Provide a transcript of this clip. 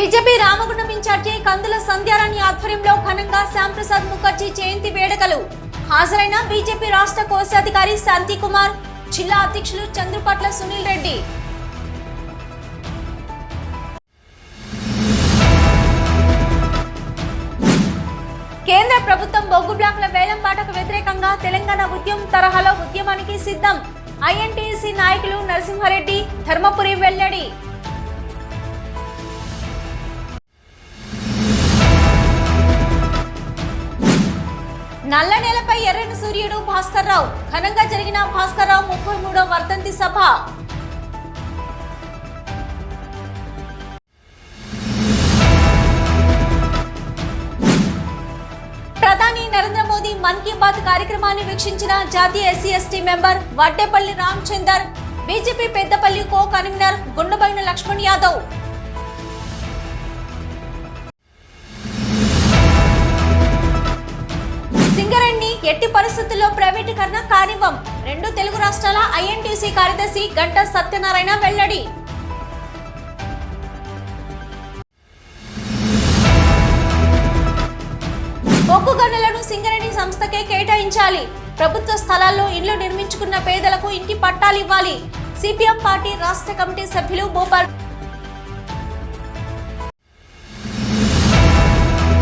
BJP Ramagundam incharge కందుల సంధ్యారాణి ఆధ్వర్యంలో ఘనంగా శ్యాంప్రసాద్ ముఖర్జీ జయంతి వేడుకలు. హాజరైన బీజేపీ రాష్ట్ర కోశాధికారి శాంతి కుమార్, జిల్లా అధ్యక్షులు చంద్రుపట్ల సునీల్ రెడ్డి. కేంద్ర ప్రభుత్వం బొగ్గు బ్లాకుల వేలంపాటకు వ్యతిరేకంగా తెలంగాణ ఉద్యమం తరహాలో ఉద్యమానికి సిద్ధం. ఐఎన్టీసీ నాయకులు నరసింహారెడ్డి, ధర్మపురి వెల్లడి. నల్ల నేలపై ఎర్రని సూర్యుడు భాస్కర్రావు. ఘనంగా జరిగిన భాస్కర్రావు 33వ వర్ధంతి సభ. ప్రధాని నరేంద్ర మోదీ మన్ కీ బాత్ కార్యక్రమాన్ని వీక్షించిన జాతీయ SC ST member Vaddepalli Ramchander, BJP Peddapalli co convener Gundabaina Laxman Yadav. సింగరేణిని ఎట్టి పరిస్థితుల్లో ప్రైవేటీకరణ కానివ్వం. 2 తెలుగు రాష్ట్రాల ఐఎన్టీసీ కార్యదర్శి గంటా సత్యనారాయణ వెల్లడి. బొగ్గు గనులను సింగరేణి సంస్థకే కేటాయించాలి. ప్రభుత్వ స్థలాల్లో ఇండ్లు నిర్మించుకున్న పేదలకు ఇంటి పట్టాలు ఇవ్వాలి. సిపిఎం పార్టీ రాష్ట్ర కమిటీ సభ్యులు భూపాల్